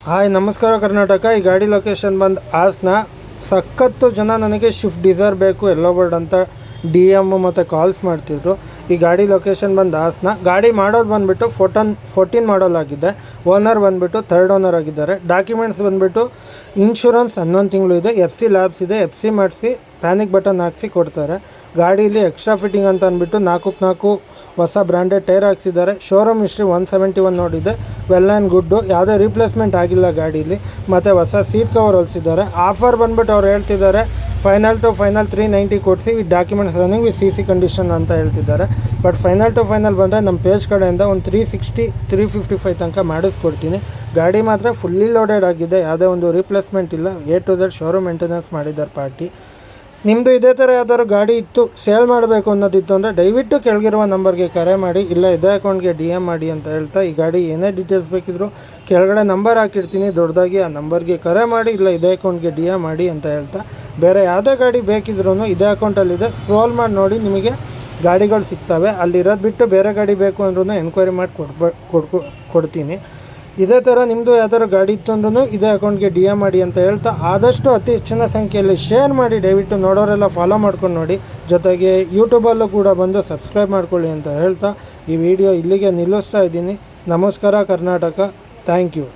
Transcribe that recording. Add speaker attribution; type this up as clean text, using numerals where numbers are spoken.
Speaker 1: Hi ನಮಸ್ಕಾರ ಕರ್ನಾಟಕ. ಈ ಗಾಡಿ ಲೊಕೇಶನ್ ಬಂದು ಹಾಸನ. ಸಖತ್ತು ಜನ ನನಗೆ ಶಿಫ್ಟ್ ಡಿಸೈರ್ ಬೇಕು ಎಲ್ಲೋ ಬರ್ಡ್ ಅಂತ DM ಮತ್ತು ಕಾಲ್ಸ್ ಮಾಡ್ತಿದ್ರು. ಈ ಗಾಡಿ ಲೊಕೇಶನ್ ಬಂದು ಹಾಸನ. ಗಾಡಿ ಮಾಡೋದು ಬಂದುಬಿಟ್ಟು 14 ಮಾಡಲ್ ಆಗಿದೆ. ಓನರ್ ಬಂದುಬಿಟ್ಟು 3rd ಓನರ್ ಆಗಿದ್ದಾರೆ. ಡಾಕ್ಯುಮೆಂಟ್ಸ್ ಬಂದುಬಿಟ್ಟು ಇನ್ಶೂರೆನ್ಸ್ 11 ತಿಂಗಳು ಇದೆ. FC ಲ್ಯಾಬ್ಸ್ ಇದೆ. FC ಮಾಡಿಸಿ ಪ್ಯಾನಿಕ್ ಬಟನ್ ಹಾಕ್ಸಿ ಕೊಡ್ತಾರೆ. ಗಾಡೀಲಿ ಎಕ್ಸ್ಟ್ರಾ ಫಿಟ್ಟಿಂಗ್ ಅಂತ ಅಂದ್ಬಿಟ್ಟು 4x4 ಹೊಸ ಬ್ರ್ಯಾಂಡೆಡ್ ಟೈರ್ ಹಾಕ್ಸಿದ್ದಾರೆ. ಶೋರೂಮ್ ಹಿಸ್ಟ್ರಿ 171 ನೋಡಿದೆ. ವೆಲ್ ಆ್ಯಂಡ್ ಗುಡ್ಡು, ಯಾವುದೇ ರೀಪ್ಲೇಸ್ಮೆಂಟ್ ಆಗಿಲ್ಲ ಗಾಡೀಲಿ. ಮತ್ತು ಹೊಸ ಸೀಟ್ ಕವರ್ ಹೊಲಿಸಿದ್ದಾರೆ. ಆಫರ್ ಬಂದುಬಿಟ್ಟು ಅವ್ರು ಹೇಳ್ತಿದ್ದಾರೆ ಫೈನಲ್ ಟು ಫೈನಲ್ 390 ಕೊಡಿಸಿ with documents running with CC condition ಅಂತ ಹೇಳ್ತಿದ್ದಾರೆ. ಬಟ್ ಫೈನಲ್ ಟು ಫೈನಲ್ ಬಂದರೆ ನಮ್ಮ ಪೇಜ್ ಕಡೆಯಿಂದ ಒಂದು 360 355 ತನಕ ಮಾಡಿಸ್ಕೊಡ್ತೀನಿ. ಗಾಡಿ ಮಾತ್ರ ಫುಲ್ಲಿ ಲೋಡೆಡ್ ಆಗಿದೆ. ಯಾವುದೇ ಒಂದು ರೀಪ್ಲೇಸ್ಮೆಂಟ್ ಇಲ್ಲ. A to Z showroom maintenance ಮಾಡಿದ್ದಾರೆ ಪಾರ್ಟಿ. ನಿಮ್ಮದು ಇದೇ ಥರ ಯಾವ್ದಾದ್ರು ಗಾಡಿ ಇತ್ತು, ಸೇಲ್ ಮಾಡಬೇಕು ಅನ್ನೋದಿತ್ತು ಅಂದರೆ ದಯವಿಟ್ಟು ಕೆಳಗಿರುವ ನಂಬರ್ಗೆ ಕರೆ ಮಾಡಿ, ಇಲ್ಲ ಇದೇ ಅಕೌಂಟ್ಗೆ DM ಮಾಡಿ ಅಂತ ಹೇಳ್ತಾ, ಈ ಗಾಡಿ ಏನೇ ಡೀಟೇಲ್ಸ್ ಬೇಕಿದ್ರು ಕೆಳಗಡೆ ನಂಬರ್ ಹಾಕಿರ್ತೀನಿ ದೊಡ್ಡದಾಗಿ, ಆ ನಂಬರ್ಗೆ ಕರೆ ಮಾಡಿ, ಇಲ್ಲ ಇದೇ ಅಕೌಂಟ್ಗೆ DM ಮಾಡಿ ಅಂತ ಹೇಳ್ತಾ, ಬೇರೆ ಯಾವುದೇ ಗಾಡಿ ಬೇಕಿದ್ರೂ ಇದೇ ಅಕೌಂಟಲ್ಲಿದೆ. ಸ್ಕ್ರೋಲ್ ಮಾಡಿ ನೋಡಿ, ನಿಮಗೆ ಗಾಡಿಗಳು ಸಿಗ್ತವೆ. ಅಲ್ಲಿರೋದು ಬಿಟ್ಟು ಬೇರೆ ಗಾಡಿ ಬೇಕು ಅಂದ್ರೂ ಎನ್ಕ್ವೈರಿ ಮಾಡಿ ಕೊಡ್ತೀನಿ. ಇದೇ ಥರ ನಿಮ್ಮದು ಯಾವ್ದಾದ್ರು ಗಾಡಿ ಇತ್ತು ಅಂದ್ರೂ ಇದೇ ಅಕೌಂಟ್ಗೆ DM ಮಾಡಿ ಅಂತ ಹೇಳ್ತಾ, ಆದಷ್ಟು ಅತಿ ಹೆಚ್ಚಿನ ಸಂಖ್ಯೆಯಲ್ಲಿ ಶೇರ್ ಮಾಡಿ. ದಯವಿಟ್ಟು ನೋಡೋರೆಲ್ಲ ಫಾಲೋ ಮಾಡ್ಕೊಂಡು ನೋಡಿ. ಜೊತೆಗೆ ಯೂಟ್ಯೂಬಲ್ಲೂ ಕೂಡ ಬಂದು ಸಬ್ಸ್ಕ್ರೈಬ್ ಮಾಡ್ಕೊಳ್ಳಿ ಅಂತ ಹೇಳ್ತಾ ಈ ವಿಡಿಯೋ ಇಲ್ಲಿಗೆ ನಿಲ್ಲಿಸ್ತಾ ಇದ್ದೀನಿ. ನಮಸ್ಕಾರ ಕರ್ನಾಟಕ. Thank you.